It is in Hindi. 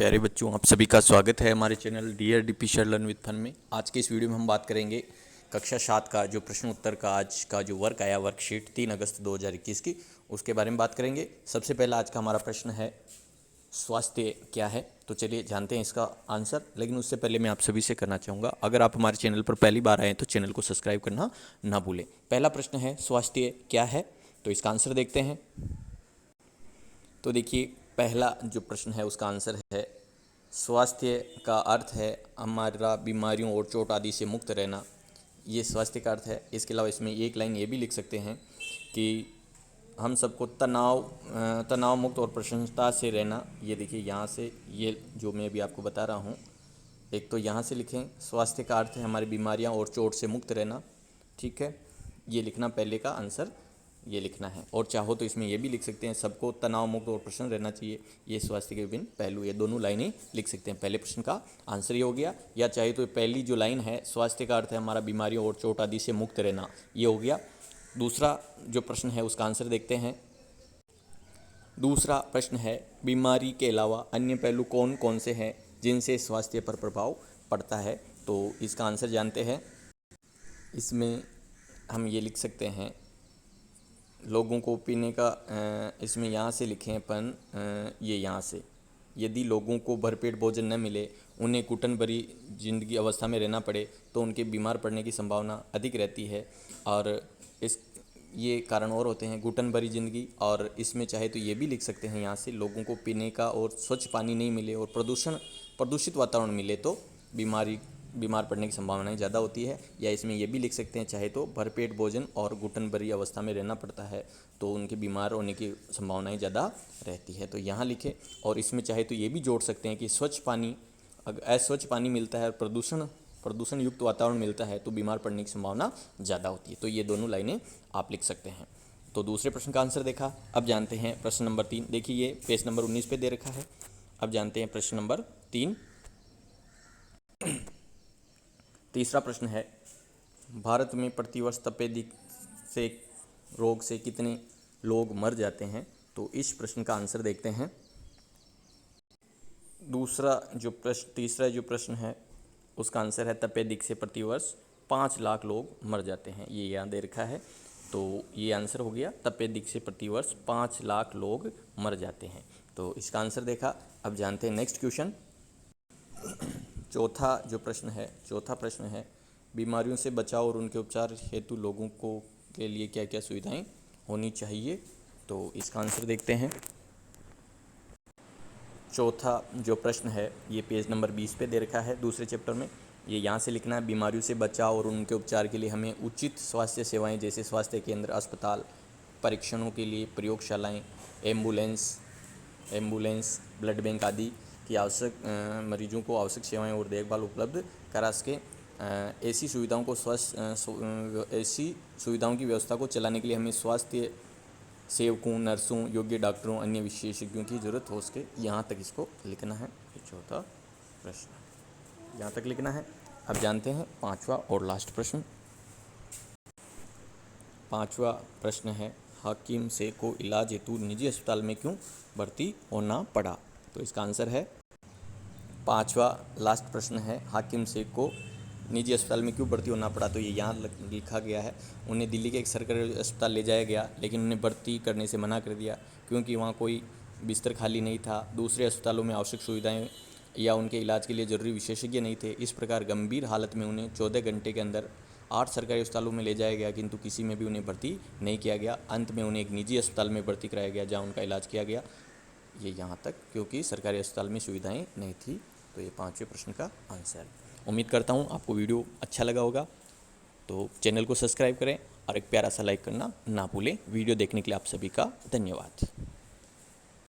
प्यारे बच्चों, आप सभी का स्वागत है हमारे channel dear DP sir learn with fun में। आज के इस वीडियो में हम बात करेंगे कक्षा 7 का जो प्रश्न उत्तर का आज का जो वर्क आया, वर्कशीट 3 अगस्त 2021 की, उसके बारे में बात करेंगे। सबसे पहला आज का हमारा प्रश्न है स्वास्थ्य क्या है। तो चलिए जानते हैं इसका आंसर। लेकिन उससे पहले मैं आप सभी से करना चाहूँगा, अगर आप हमारे चैनल पर पहली बार आए तो चैनल को सब्सक्राइब करना ना भूलें। पहला प्रश्न है स्वास्थ्य क्या है, तो इसका आंसर देखते हैं। तो देखिए, पहला जो प्रश्न है उसका आंसर है स्वास्थ्य का अर्थ है हमारा बीमारियों और चोट आदि से मुक्त रहना। ये स्वास्थ्य का अर्थ है। इसके अलावा इसमें एक लाइन ये भी लिख सकते हैं कि हम सबको तनाव मुक्त और प्रसन्नता से रहना। ये देखिए यहाँ से, ये जो मैं अभी आपको बता रहा हूँ, एक तो यहाँ से लिखें स्वास्थ्य का अर्थ है हमारी बीमारियाँ और चोट से मुक्त रहना। ठीक है, ये लिखना, पहले का आंसर ये लिखना है। और चाहो तो इसमें ये भी लिख सकते हैं सबको तनाव मुक्त और प्रसन्न रहना चाहिए। ये स्वास्थ्य के विभिन्न पहलू, ये दोनों लाइनें लिख सकते हैं। पहले प्रश्न का आंसर ये हो गया। या चाहे तो पहली जो लाइन है स्वास्थ्य का अर्थ है हमारा बीमारियों और चोट आदि से मुक्त रहना, ये हो गया। दूसरा जो प्रश्न है उसका आंसर देखते हैं। दूसरा प्रश्न है बीमारी के अलावा अन्य पहलू कौन कौन से हैं जिनसे स्वास्थ्य पर प्रभाव पड़ता है। तो इसका आंसर जानते हैं। इसमें हम ये लिख सकते हैं लोगों को पीने का, इसमें यहाँ से लिखें अपन, ये यहाँ से, यदि लोगों को भरपेट भोजन न मिले, उन्हें घुटन भरी जिंदगी अवस्था में रहना पड़े, तो उनके बीमार पड़ने की संभावना अधिक रहती है। और इस ये कारण और होते हैं घुटन भरी जिंदगी। और इसमें चाहे तो ये भी लिख सकते हैं यहाँ से, लोगों को पीने का और स्वच्छ पानी नहीं मिले और प्रदूषित वातावरण मिले तो बीमार पड़ने की संभावनाएं ज़्यादा होती है। या इसमें ये भी लिख सकते हैं चाहे तो भरपेट भोजन और घुटन भरी अवस्था में रहना पड़ता है तो उनके बीमार होने की संभावनाएं ज़्यादा रहती है, तो यहाँ लिखें। और इसमें चाहे तो ये भी जोड़ सकते हैं कि स्वच्छ पानी, अगर अस्वच्छ पानी मिलता है और प्रदूषण युक्त वातावरण मिलता है तो बीमार पड़ने की संभावना ज़्यादा होती है। तो ये दोनों लाइनें आप लिख सकते हैं। तो दूसरे प्रश्न का आंसर देखा। अब जानते हैं प्रश्न नंबर 3। देखिए ये पेज नंबर 19 पे दे रखा है। अब जानते हैं प्रश्न नंबर 3। तीसरा प्रश्न है भारत में प्रतिवर्ष तपेदिक से रोग से कितने लोग मर जाते हैं। तो इस प्रश्न का आंसर देखते हैं। तीसरा जो प्रश्न है उसका आंसर है तपेदिक से प्रतिवर्ष 5 लाख लोग मर जाते हैं। ये यहाँ दे रखा है, तो ये आंसर हो गया। तपेदिक से प्रतिवर्ष 5 लाख लोग मर जाते हैं, तो इसका आंसर देखा। अब जानते हैं नेक्स्ट क्वेश्चन। चौथा प्रश्न है बीमारियों से बचाव और उनके उपचार हेतु लोगों को के लिए क्या क्या सुविधाएं होनी चाहिए। तो इसका आंसर देखते हैं। चौथा जो प्रश्न है ये पेज नंबर 20 पे दे रखा है दूसरे चैप्टर में। ये यहाँ से लिखना है बीमारियों से बचाव और उनके उपचार के लिए हमें उचित स्वास्थ्य सेवाएं जैसे स्वास्थ्य केंद्र, अस्पताल, परीक्षणों के लिए प्रयोगशालाएं, एम्बुलेंस, ब्लड बैंक आदि की मरीजों को आवश्यक सेवाएं और देखभाल उपलब्ध करा सकें। ऐसी सुविधाओं की व्यवस्था को चलाने के लिए हमें स्वास्थ्य सेवकों, नर्सों, योग्य डॉक्टरों, अन्य विशेषज्ञों की ज़रूरत हो सके। यहाँ तक इसको लिखना है। चौथा प्रश्न यहाँ तक लिखना है। अब जानते हैं पांचवा और लास्ट प्रश्न। पांचवा प्रश्न है हाकिम से को इलाज हेतु निजी अस्पताल में क्यों भर्ती होना पड़ा। तो इसका आंसर है, पांचवा लास्ट प्रश्न है हाकिम से को निजी अस्पताल में क्यों भर्ती होना पड़ा। तो ये यहाँ लिखा गया है उन्हें दिल्ली के एक सरकारी अस्पताल ले जाया गया, लेकिन उन्हें भर्ती करने से मना कर दिया क्योंकि वहाँ कोई बिस्तर खाली नहीं था, दूसरे अस्पतालों में आवश्यक सुविधाएं या उनके इलाज के लिए ज़रूरी विशेषज्ञ नहीं थे। इस प्रकार गंभीर हालत में उन्हें 14 घंटे के अंदर 8 सरकारी अस्पतालों में ले जाया गया, किंतु किसी में भी उन्हें भर्ती नहीं किया गया। अंत में उन्हें एक निजी अस्पताल में भर्ती कराया गया जहाँ उनका इलाज किया गया। ये यहाँ तक, क्योंकि सरकारी अस्पताल में सुविधाएं नहीं थी। तो ये पांचवें प्रश्न का आंसर है। उम्मीद करता हूँ आपको वीडियो अच्छा लगा होगा। तो चैनल को सब्सक्राइब करें और एक प्यारा सा लाइक करना ना भूलें। वीडियो देखने के लिए आप सभी का धन्यवाद।